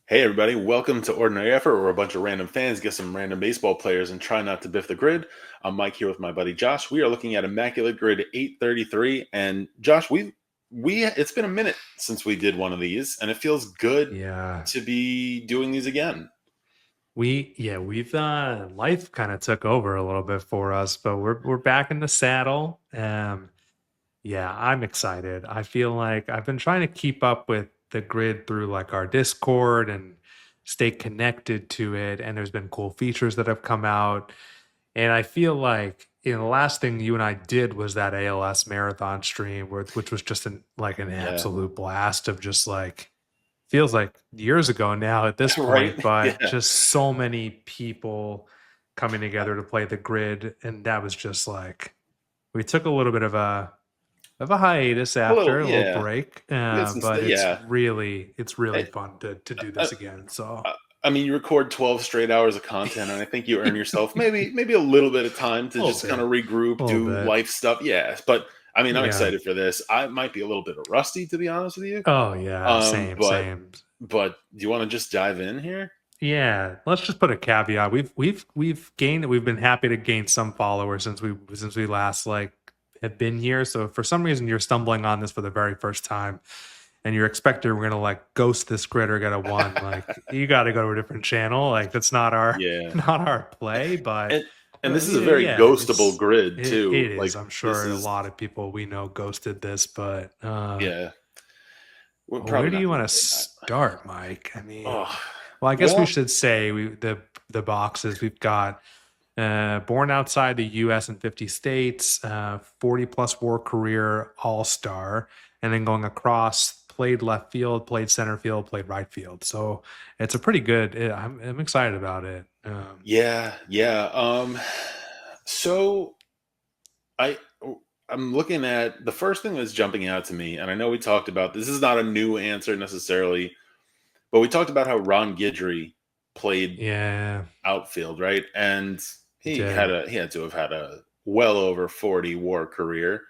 Hey everybody, welcome to Ordinary Effort, where a bunch of random fans get some random baseball players and try not to biff the grid. I'm Mike here with my buddy Josh. We are looking at Immaculate Grid 833, and Josh, we it's been a minute since we did one of these, and it feels good Yeah. to be doing these again. We've life kind of took over a little bit for us, but we're back in the saddle. Yeah, I'm excited. I feel like I've been trying to keep up with the grid through like our Discord and stay connected to it, and there's been cool features that have come out. And I feel like the last thing you and I did was that ALS marathon stream, which was just an Yeah, absolute blast of just like feels like years ago now at this right. point, but Yeah, just so many people coming together to play the grid. And that was just like we took a little bit of a hiatus a little. after, a little Yeah, break. we had some. But Yeah, it's really I, fun to do I, this again. So I mean, you record 12 straight hours of content, and I think you earn yourself maybe a little bit of time to a little just kind bit. of regroup, A little do bit. life stuff. Yes, but I mean, I'm Yeah. excited for this. I might be a little bit rusty, to be honest with you. Oh yeah. Um, Same, but same. but do you want to just dive in here? Yeah, let's just put a caveat. We've been happy to gain some followers since we last like have been here. So if for some reason you're stumbling on this for the very first time and you're expecting we're gonna like ghost this grid or get a one, like you gotta go to a different channel. Like that's not our Yeah, not our play, but and and this is a yeah, very yeah, ghostable grid it too. is. Like I'm this sure a is lot of people we know ghosted this, but yeah. We're where probably do not you going want to to say that. start, Mike? I mean, Oh well, I guess we well, should say the boxes we've got. Born outside the U.S. in 50 states, 40 plus war career All Star, and then going across, played left field, played center field, played right field. So it's a pretty good. I'm excited about it. yeah, yeah. So I I'm looking at the first thing that's jumping out to me, and I know we talked about this is not a new answer necessarily, but we talked about how Ron Guidry played Yeah, outfield, right? And he did. he had to have had a well over 40 WAR career.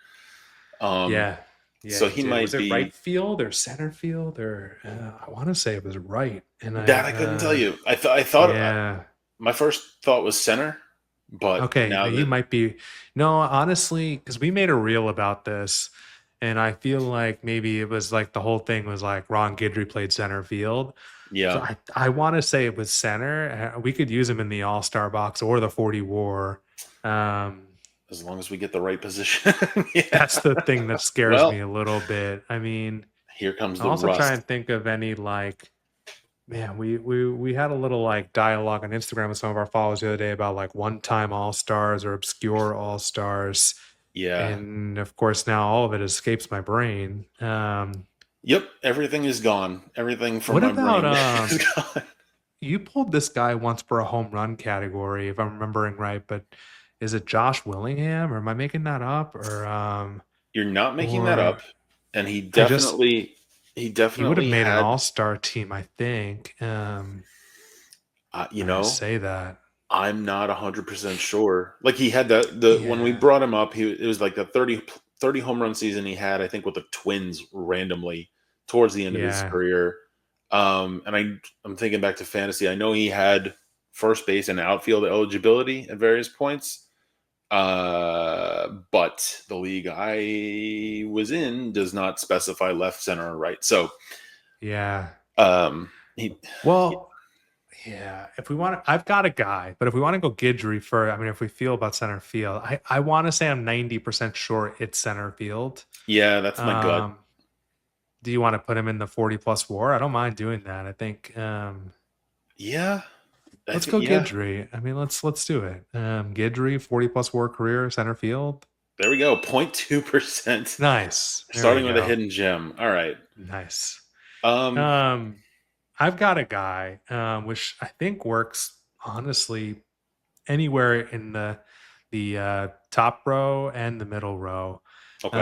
Um, Yeah, yeah, so he he did. Was might it right be field or center field or I want to say it was right. And that I couldn't tell you. I thought yeah. my first thought was center, but Okay, now you that might be. No, honestly, because we made a reel about this, and I feel like maybe it was like the whole thing was like Ron Guidry played center field. So yeah, I want to say it was center. We could use him in the All Star box or the 40 War. Um, as long as we get the right position. that's Yeah. the thing that scares me Well, a little bit. I mean, here comes I the also try rust. and think of any like man, we had a little like dialogue on Instagram with some of our followers the other day about like one-time all-stars or obscure all-stars. Yeah. And of course now all of it escapes my brain. Yep, everything is gone. Everything from What my about brain is gone. you pulled this guy once for a home run category, if I'm remembering right, but is it Josh Willingham or am I making that up? You're not making that up, Or and I just he he would have definitely made an had, all-star team, I think. you I know, say that. I'm not 100% sure. Like he had the when we Yeah. brought him up, he it was like the 30 home run season he had, I think, with the Twins randomly towards the end of his Yeah. career. And I'm thinking back to fantasy. I know he had first base and outfield eligibility at various points. But the league I was in does not specify left, center, or right. So, Yeah. he, Well, yeah, if we want to, I've got a guy, but if we want to go Gidry for, I mean, if we feel about center field, I want to say I'm 90% sure it's center field. yeah, that's my gut. Um, do you want to put him in the 40 plus war? I don't mind doing that. I think Yeah, I let's think, go yeah, Gidry. I mean, let's do it. Gidry, 40 plus war career, center field. there we go. 0.2%, Nice. There we starting with a go. hidden gem. All right. Nice. Um, Um, I've got a guy, which I think works honestly anywhere in the top row and the middle row. okay.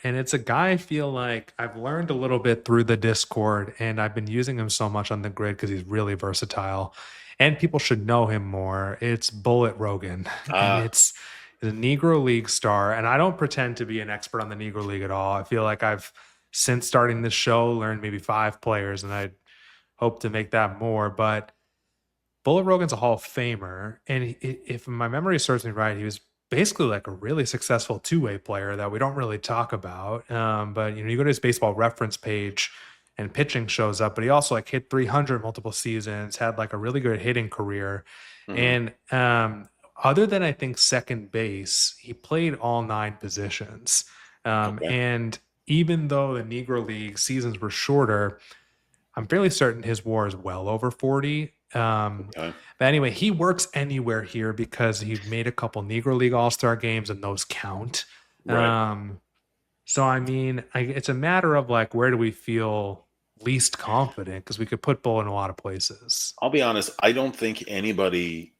And it's a guy I feel like I've learned a little bit through the Discord, and I've been using him so much on the grid because he's really versatile, and people should know him more. It's Bullet Rogan, and Uh, it's the Negro League star. And I don't pretend to be an expert on the Negro League at all. I feel like I've since starting this show learned maybe five players, and I hope to make that more. But Bullet Rogan's a Hall of Famer, and if my memory serves me right, he was basically like a really successful two-way player that we don't really talk about. But you go to his baseball reference page, and pitching shows up. But he also like hit 300 multiple seasons, had like a really good hitting career, Hmm. and other than I think second base, he played all nine positions. Okay. And even though the Negro League seasons were shorter, I'm fairly certain his WAR is well over 40. Okay. But anyway, he works anywhere here because he made a couple Negro League All Star games, and those count. Right. Um, so I mean, it's a matter of like where do we feel least confident because we could put Bull in a lot of places. I'll be honest. I don't think anybody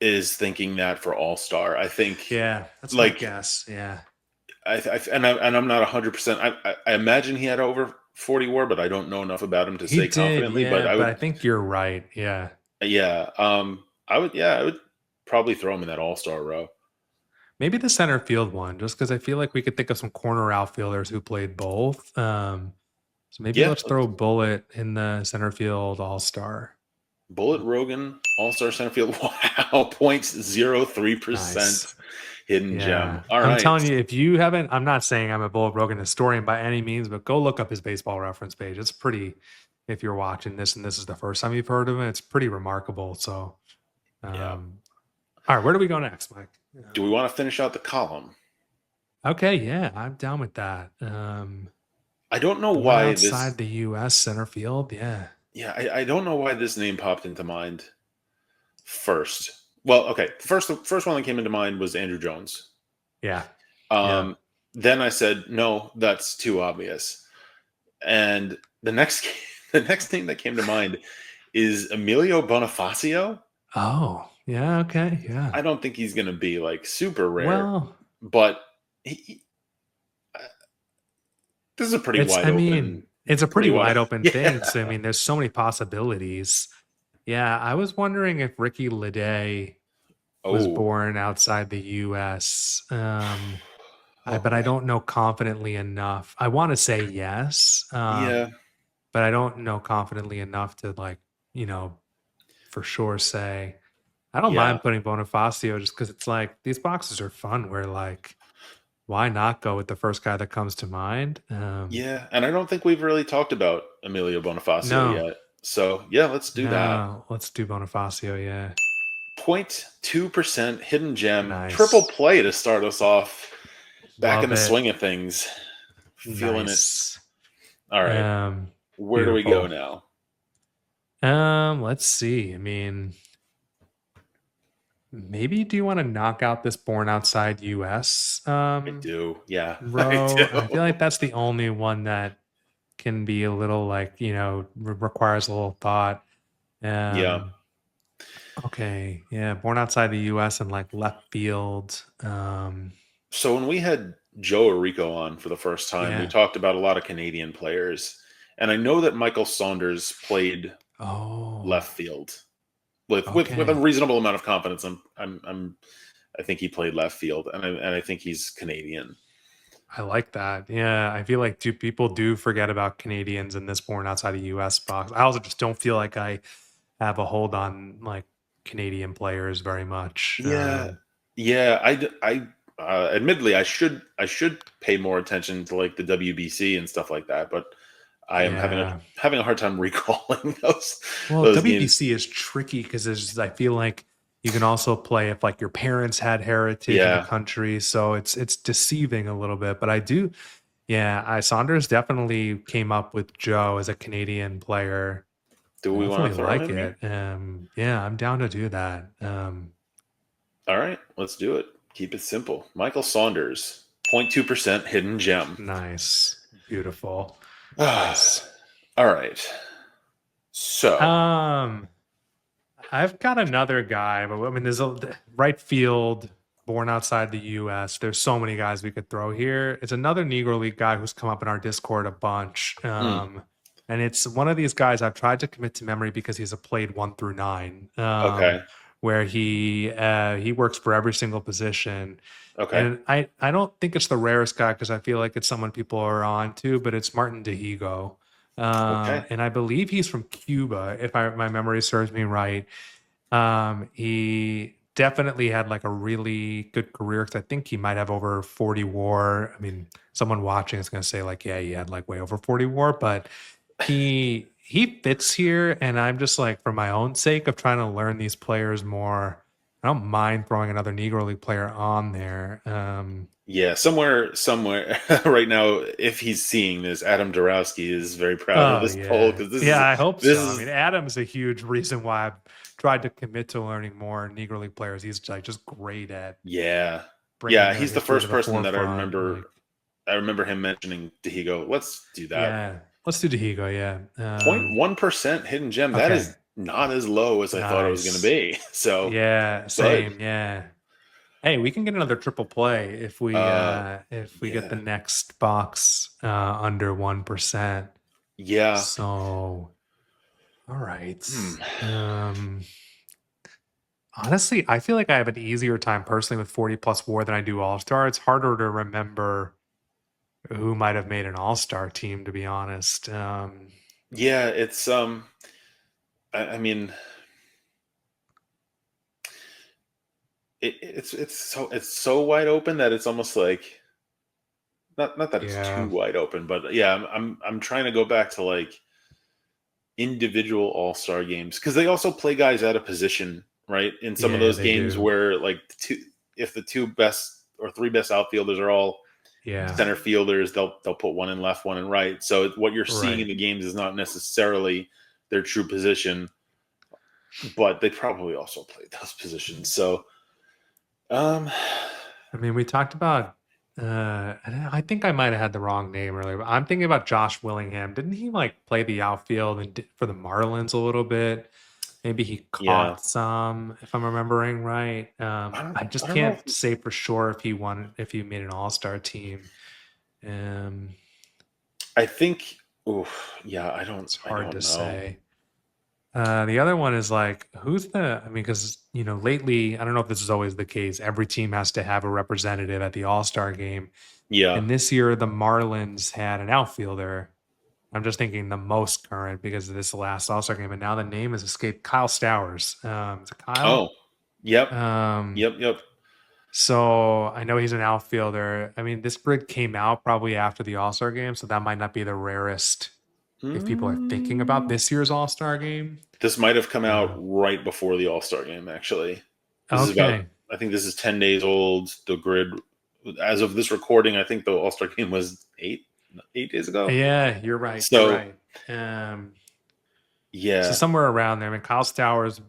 is thinking that for All Star. I think Yeah, that's my like guess. Yeah, I'm not 100%. I imagine he had over 40 WAR, but I don't know enough about him to he say did. confidently. But Yeah, I but would, I think you're right. Yeah, yeah, I would probably throw him in that All Star row. maybe the center field one, just because I feel like we could think of some corner outfielders who played both. So maybe Yeah, let's throw Bullet in the center field All Star. Bullet Rogan, All Star center field. Wow, 0.03% Nice. hidden gem. Yeah. All I'm right. telling you, if you haven't, I'm not saying I'm a Bullet Rogan historian by any means, but go look up his baseball reference page. It's pretty, if you're watching this and this is the first time you've heard of it, it's pretty remarkable. So, Yeah. um, all right, where do we go next, Mike? Do we want to finish out the column? Okay. Yeah, I'm down with that. I don't know Born why outside this. the US center field. Yeah. Yeah, I don't know why this name popped into mind first. Well, okay. The first one that came into mind was Andrew Jones. Yeah. Yeah. Um, then I said, no, that's too obvious. And the next the next thing that came to mind is Emilio Bonifacio. Oh, yeah. Okay. Yeah. I don't think he's going to be like super rare, Well, but uh, this is a pretty it's wide I open, mean, it's a pretty pretty wide. wide open Yeah. thing, so, I mean, there's so many possibilities. Yeah, I was wondering if Ricky Lede was Oh, born outside the US, oh but I man. don't know confidently enough. I wanna say yes, Yeah, but I don't know confidently enough to, like, you know, for sure say I don't yeah, mind putting Bonifacio just because it's like, these boxes are fun where, like, why not go with the first guy that comes to mind? yeah. And I don't think we've really talked about Emilio Bonifacio No. yet. So yeah, let's do that. No, let's do Bonifacio, yeah. 0.2% hidden gem, triple Nice. play to start us off back in Love the it. swing of things. Feeling it. Nice. All right. Um, Where do we go Beautiful. now? Let's see. I mean, maybe do you want to knock out this Born Outside US I do. Yeah, I row? I feel do. like that's the only one that can be a little like, requires a little thought. Yeah. Um, okay, yeah, Born Outside the US and like left field. So when we had Joe Arico on for the first time, we Yeah. talked about a lot of Canadian players. And I know that Michael Saunders played Oh, left field with a okay. reasonable amount of confidence. I think he played left field, and I think he's Canadian. I like that. Yeah, I feel like people do forget about Canadians in this Born Outside the US box. I also just don't feel like I have a hold on like Canadian players very much. Yeah, yeah. Admittedly, I should pay more attention to like the WBC and stuff like that, but I am Yeah. having a hard time recalling Well, those games. WBC is tricky because I feel like you can also play if like your parents had heritage in the Yeah. country, so it's deceiving a little bit. But I do, yeah. I Saunders definitely came up with Joe as a Canadian player. Do I we want definitely to throw like him here? it. Yeah, I'm down to do that. All right, let's do it. Keep it simple. Michael Saunders, 0.2% hidden gem. Nice. Beautiful. All Nice. right. So, Um, I've got another guy, but I mean, right field, born outside the US. There's so many guys we could throw here. It's another Negro League guy who's come up in our Discord a bunch. mm, And it's one of these guys I've tried to commit to memory because he's a played 1 through 9. okay. Where he works for every single position. Okay. And I don't think it's the rarest guy because I feel like it's someone people are on to, but it's Martin Dehigo. Okay. And I believe he's from Cuba, if my memory serves me right. He definitely had like a really good career because I think he might have over 40 WAR. I mean, someone watching is going to say like, yeah, he had like way over 40 WAR, but he fits here, and I'm just like, for my own sake of trying to learn these players more. I don't mind throwing another Negro League player on there. Yeah, somewhere right now, if he's seeing this, Adam Dorowski is very proud of Oh this poll yeah, because yeah. I hope this so. I mean, is Adam's a huge reason why I've tried to commit to learning more Negro League players. He's like just great at yeah, bringing yeah. their He's the history to first the person that I forefront. Like, remember. I remember him mentioning to Higo, let's do that. yeah, let's do Dahigo. Yeah. 0.1% hidden gem. That Okay. is not as low as I thought it was going to Nice. be. So Yeah. good. Same. Yeah. Hey, we can get another triple play if we get the Yeah, next box under 1%. yeah. So, all right. Hmm. Um, Honestly, I feel like I have an easier time personally with 40 plus WAR than I do All Star. It's harder to remember who might have made an All Star team, to be honest. Yeah, it's I mean, it's so wide open that it's almost like not that it's too Yeah, wide open, but yeah, I'm trying to go back to like individual all-star games because they also play guys out of position, right? In some of yeah, those they games do. where like if the two best or three best outfielders are all Yeah, center fielders, they'll put one in left, one in right. So what you're seeing in right. the games is not necessarily their true position, but they probably also played those positions. So um I mean, we talked about. And I think I might have had the wrong name earlier. But I'm thinking about Josh Willingham. Didn't he like play the outfield and for the Marlins a little bit? Maybe he yeah, caught some, if I'm remembering right. I I just don't know can't if say for sure if he made an All Star team. Um, I think. Oof, yeah, it's I hard to don't know. say. The other one is like, who's the? I mean, because lately, I don't know if this is always the case. Every team has to have a representative at the All Star game, Yeah. and this year the Marlins had an outfielder. I'm just thinking the most current because of this last All Star game, and now the name has escaped. Kyle Stowers. Is it Kyle? Oh, yep, Um, yep. So I know he's an outfielder. I mean, this grid came out probably after the All Star game, so that might not be the rarest if people are thinking about Mm, this year's All Star game. this might have come out Uh, right before the All Star game. Actually, this is about. okay. I think this is 10 days old. The grid, as of this recording, I think the All Star game was 8 days ago. Yeah, you're right. You're So right. Um, so yeah, somewhere around there. I mean, Kyle Stowers,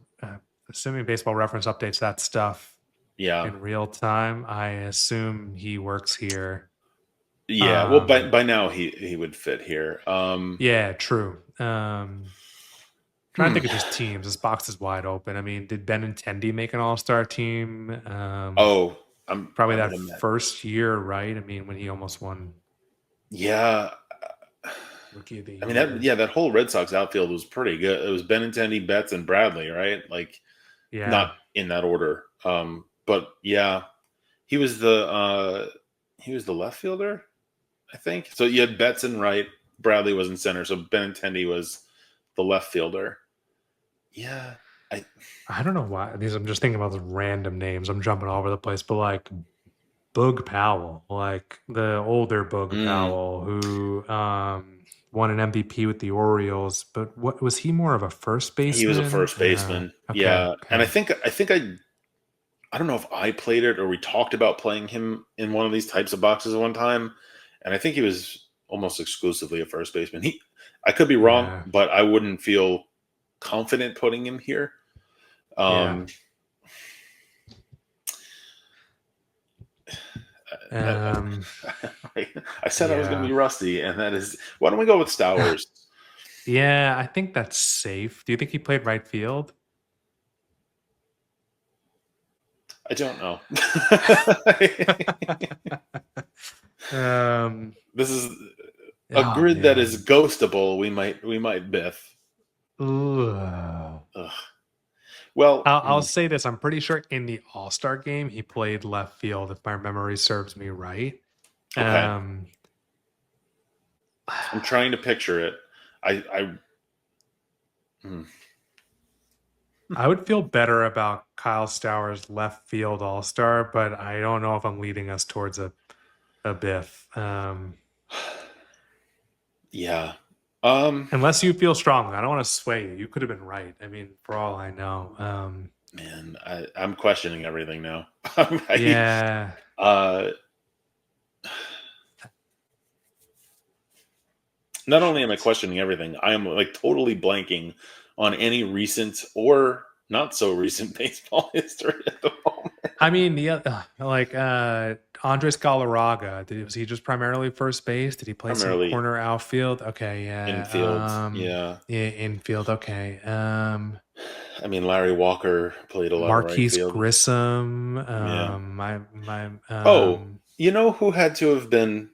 assuming Baseball Reference updates that stuff yeah, in real time, I assume he works here. yeah. Well, Um, by now he would fit here. yeah, true. Trying to Hmm. think of just teams. This box is wide open. I mean, did Benintendi make an All-Star team? Oh, Probably I would that have met. first year, right? I mean, when he almost won Yeah, Rookie of the I mean Year. that whole Red Sox outfield was pretty good. It was Benintendi, Betts, and Bradley, right? Like not Yeah. in that order. But yeah, he was the uh he was the left fielder, I think. So you had Betts in right, Bradley was in center, so Benintendi was the left fielder. Yeah. I I don't know why. These I'm just thinking about the random names. I'm jumping all over the place, but like Boog Powell, like the older Boog mm, Powell, who won an MVP with the Orioles. But what was he more of a first he was a baseman? first baseman. Okay, Yeah. And okay. I think I don't know if I played it or we talked about playing him in one of these types of boxes one time, and I think he was almost exclusively a first baseman. I could be wrong, Yeah, but I wouldn't feel confident putting him here. yeah. Um, I, Um, I said I was going to yeah. be rusty, and that is why don't we go with Stowers? Yeah, I think that's safe. Do you think he played right field? I don't know. um, This is a oh grid that is man. ghostable. We might biff. Ooh. Ugh. Well, I'll say this. I'm pretty sure in the All Star game he played left field, if my memory serves me right. okay. Um, I'm trying to picture it. I hmm. I would feel better about Kyle Stowers left field all star, but I don't know if I'm leading us towards a Biff. Yeah. Um, Unless you feel strongly, I don't want to sway you. You could have been right. I mean, for all I know. Man, I'm questioning everything now. I, Yeah. uh, not only am I questioning everything, I am like totally blanking on any recent or not so recent baseball history at the moment. I mean, like Andres Galarraga, was he just primarily first base? Did he play some Primarily corner outfield? Okay, infield. yeah. Yeah. Yeah, infield. Okay. I mean, Larry Walker played a lot of right Marquise field. Grissom. Yeah. My Oh, you know who had to have been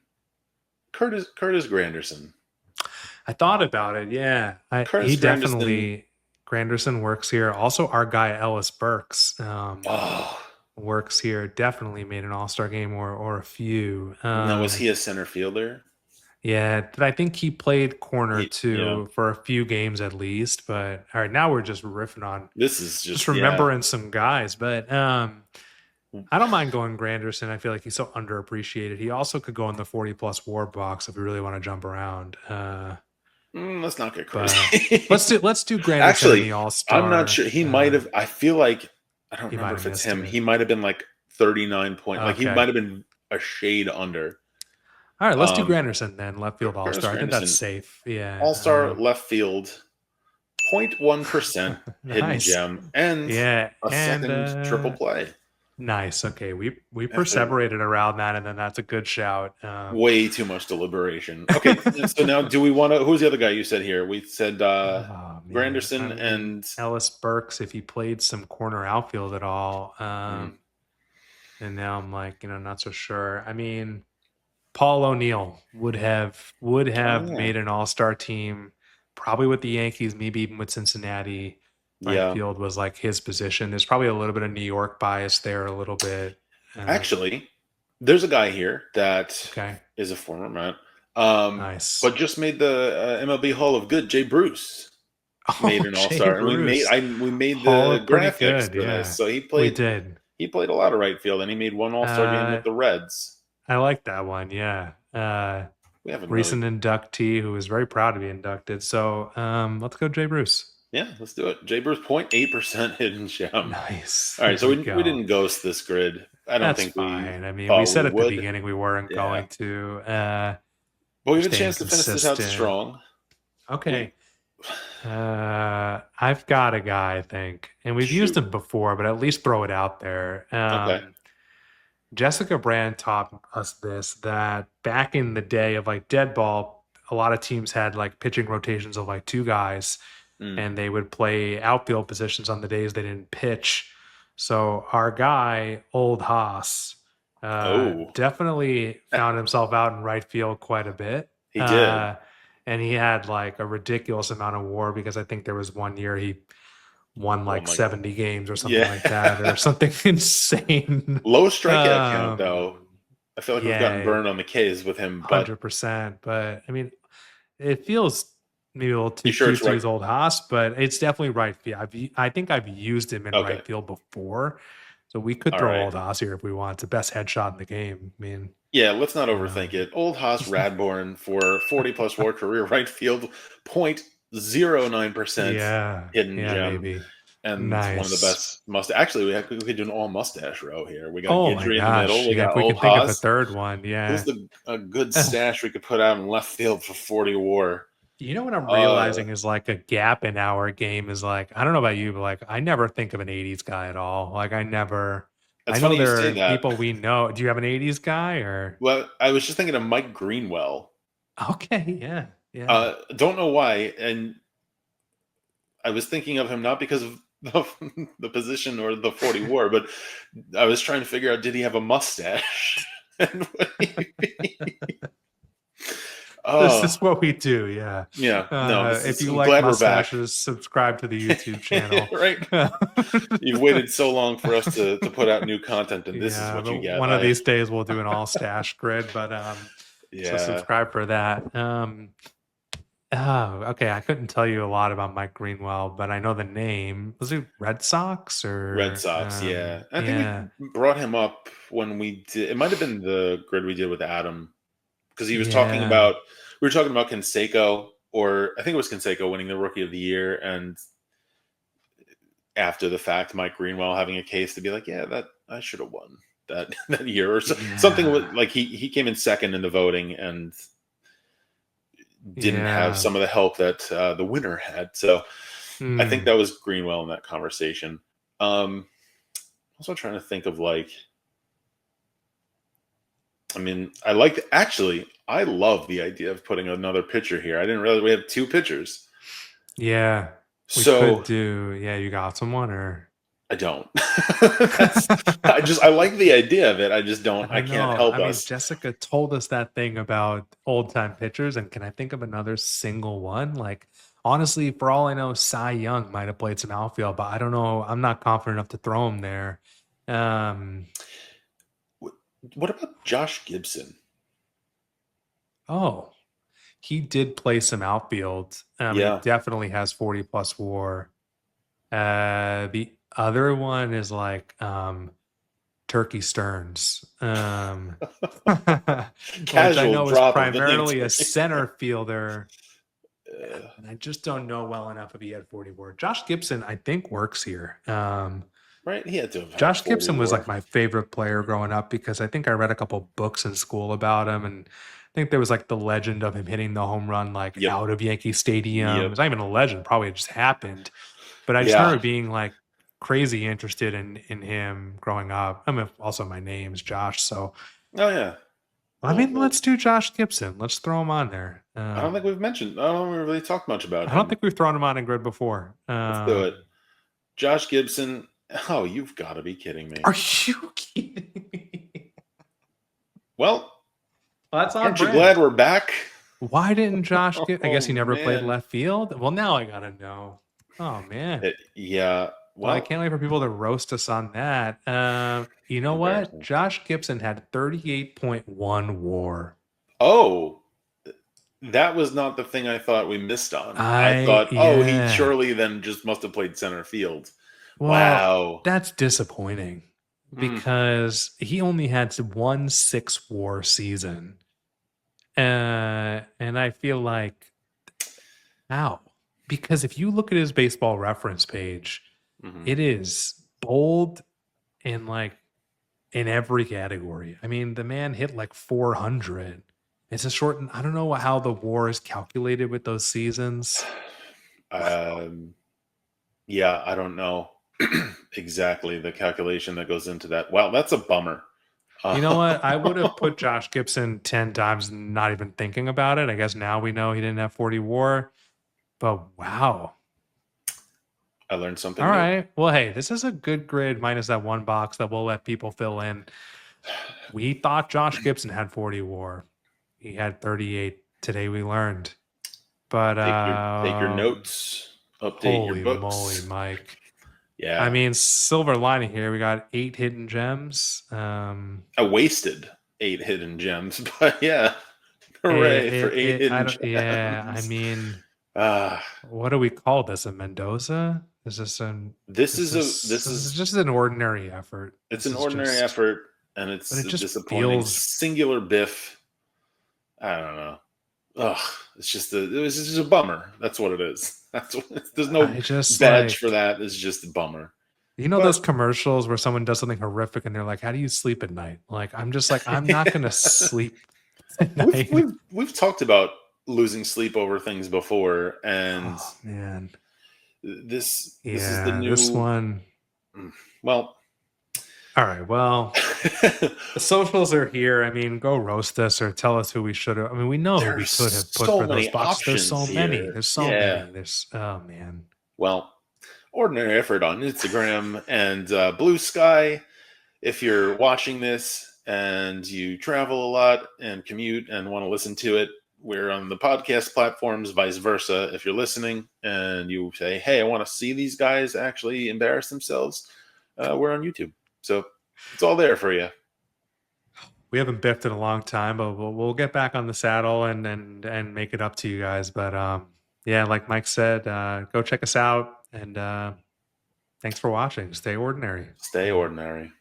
Curtis Granderson. I thought about it. Yeah, he Curtis Granderson. definitely Granderson works here. Also, our guy Ellis Burks Oh, works here. Definitely made an All Star game or a few. now was he a center fielder? Yeah, I think he played corner Yeah. too for a few games at least. But all right, now we're just riffing on This is just just yeah. remembering some guys. But I don't mind going Granderson. I feel like he's so underappreciated. He also could go in the 40+ WAR box if we really want to jump around. Let's not get But crazy. let's do Granderson in Actually, the All I'm not Star. sure. He might have. I feel like I don't He might remember have if it's missed him. it. He might have been like 39 point. Like he Okay. might have been a shade under. All right, let's do Granderson then. Left field All Curtis Star. I think that's Granderson, safe. Yeah. All Star left field, 0.1% hidden Nice. gem, and Yeah, a and second triple play. nice. Okay, we After perseverated around that, and then that's a good shout. way too much deliberation. Okay, so now do we want to? Who's the other guy you said here? We said Oh man, I Granderson mean and Ellis Burks if he played some corner outfield at all. hmm, And now I'm like, not so sure. I mean, Paul O'Neill would have oh made an all-star team, probably with the Yankees, maybe even with Cincinnati. Right yeah. field was like his position. There's probably a little bit of New York bias there, a little bit. Actually, there's a guy here that Okay, is a former Met, nice. but just made the MLB Hall of Good. Jay Bruce made Oh, an All Jay Star, and Bruce, we made Hall the of pretty graphics good. for this. Yeah, So we did. he played a lot of right field, and he made one All Star game Uh, with the Reds. I like that one. Yeah. We haven't really, Recent inductee who was very proud to be inducted. So let's go, Jay Bruce. yeah. Let's do it. Jay Bruce 0.8% hidden gem. Nice. All right, There so we we go. didn't ghost this grid. I don't That's think we fine. I mean, we thought we said at the would. beginning we weren't Yeah, going to. but we We're have a staying chance to finish this out consistent. strong. We Okay. I've got a guy, I think, and we've used shoot. him before, but at least throw it out there. Okay. Jessica Brand taught us this that back in the day of like dead ball, a lot of teams had like pitching rotations of like two guys, Mm. and they would play outfield positions on the days they didn't pitch. So our guy, Old Haas, Oh, definitely found himself out in right field quite a bit. he did. Uh, and he had like a ridiculous amount of WAR because I think there was one year he won Oh like my, 70 games or something yeah. like that, or something insane. Low strikeout count though. Um, I feel like we've gotten yeah, burned on the K's with him, but 100%. But I mean, it feels maybe a little you too sure cute it's to right? use old Haas, but it's definitely right field. I think I've used him in Okay. right field before. So we could All throw right. old Haas here if we want. It's the best headshot in the game. I mean, Yeah, let's not overthink um, it. Old Haas Radborn for 40 plus war career right field, 0.09% yeah, hidden yeah, gem, baby. and one of the Nice. best mustache. Actually, we could do an all mustache row here. We got Oh my Gidry in the middle. gosh. We Yeah, got if we Old can think of a Haas. third one, Who's yeah. a good stash we could put out in left field for 40 war? You know what I'm Uh, realizing is like a gap in our game is like, I don't know about you, but like I never think of an 80s guy at all. Like I it's know funny you there say are that. people we know. Do you have an 80s guy or Well, I was just thinking of Mike Greenwell. okay, yeah. Yeah. Don't know why, and I was thinking of him not because of the position or the 40 war, but I was trying to figure out did he have a mustache? And This oh is what we do, yeah. yeah, no, this If is. you I'm like glad we're back. mustaches, subscribe to the YouTube channel. Right? You've waited so long for us to put out new content, and this is Yeah, what but you get. one of these days we'll do an all stash grid, but so Yeah, subscribe for that. Oh, okay. I couldn't tell you a lot about Mike Greenwell, but I know the name. Was he Red Sox Red or Sox, yeah. I think yeah. we brought him up when we did. It might have been the grid we did with Adam because he was talking Yeah. about. We were talking about Canseco, or I think it was Canseco winning the Rookie of the Year, and after the fact, Mike Greenwell having a case to be like, yeah, that I should have won that that year, or so, something Yeah. like he came in second in the voting and didn't have Yeah. some of the help that the winner had. So I think Hmm. that was Greenwell in that conversation. Also trying to think of like, I mean, I love the idea of putting another pitcher here. I didn't realize we have two pitchers. Yeah. We could So do, yeah, you got someone or I don't. I like the idea of it. I just don't. I I can't know. help I mean, us. Jessica told us that thing about old time pitchers, and can I think of another single one? Like, honestly, for all I know, Cy Young might have played some outfield, but I don't know. I'm not confident enough to throw him there. Um, What about Josh Gibson? oh, he did play some outfield. He Yeah. definitely has 40 plus WAR. The other one is like Turkey Stearns, which I Casual know is drop of the name primarily a Turkey. center fielder. Uh, And I just don't know well enough if he had 40 WAR. Josh Gibson, I think, works here. right? He had to have had Josh 40 Gibson was war. like my favorite player growing up because I think I read a couple books in school about him. And I think there was like the legend of him hitting the home run like Yep. out of Yankee Stadium. Yep. It's not even a legend, probably it just happened. But I just Yeah. remember being like crazy interested in him growing up. I mean, also my name's Josh. So Oh yeah. I Well, mean, well, let's do Josh Gibson. Let's throw him on there. I don't think we've mentioned. I don't really talk much about I don't him. think we've thrown him on in grid before. Let's do it. Josh Gibson. Oh, you've got to be kidding me. Are you kidding me? Well, Well, that's on aren't you glad brand. we're back? Why didn't Josh get? I Oh guess he never played man. left field. Well, now I gotta know. Oh man. Yeah. Well, I Well, can't wait for people to roast us on that. You know what? embarrassing. Josh Gibson had 38.1 WAR. Oh, that was not the thing I thought we missed on. I thought, oh, he Yeah. surely then just must have played center field. Well, Wow. that's disappointing Mm, because he only had one 6 WAR season. And I feel like, how? Because if you look at his baseball reference page, mhm. it is bold and like in every category. I mean, the man hit like 400. It's a short, I don't know how the WAR is calculated with those seasons. Um, yeah, I don't know exactly the calculation that goes into that. Wow, that's a bummer. You know what? I would have I put Josh Gibson 10 times, not even thinking about it. I guess now we know he didn't have 40 WAR, but wow. learned All something new. right. Well, hey, this is a good grid minus that one box that we'll let people fill in. We thought Josh Gibson had 40 WAR. He had 38. Today we learned. But Take your notes, update your holy moly, books. Mike. I Yeah, mean, silver lining here. We got 8 hidden gems. I wasted 8 hidden gems, but yeah, It, hooray for it, eight it, I hidden don't, yeah, I gems. mean, Ah, what do we call this? A Mendoza? Is this an, this is is a this, this this is is just an ordinary effort. it's This an is ordinary just, effort, and but it's it a just disappointing feels, singular biff. I don't know. Ugh, it was just a bummer. That's what it is. There's no I just badge for like, that. It's just a bummer. you know But those commercials where someone does something horrific and they're like, "How do you sleep at night?" Like, I'm just like, I'm not gonna sleep at we've night. we've we've talked about losing sleep over things before, and Oh man, this is the yeah, this new. one. Well, All right, well, the socials are here. I mean, go roast us or tell us who we should have. I mean, we know who we there's could have put so for those many boxes. There's so options many. here. There's so Yeah. many. There's oh man. Well, ordinary effort on Instagram and Blue Sky. If you're watching this and you travel a lot and commute and want to listen to it, we're on the podcast platforms, vice versa. If you're listening and you say, hey, I want to see these guys actually embarrass themselves, we're on YouTube. So it's all there for you. we haven't biffed in a long time, but we'll get back on the saddle and make it up to you guys. But yeah, like Mike said, go check us out and thanks for watching. Stay ordinary. Stay ordinary.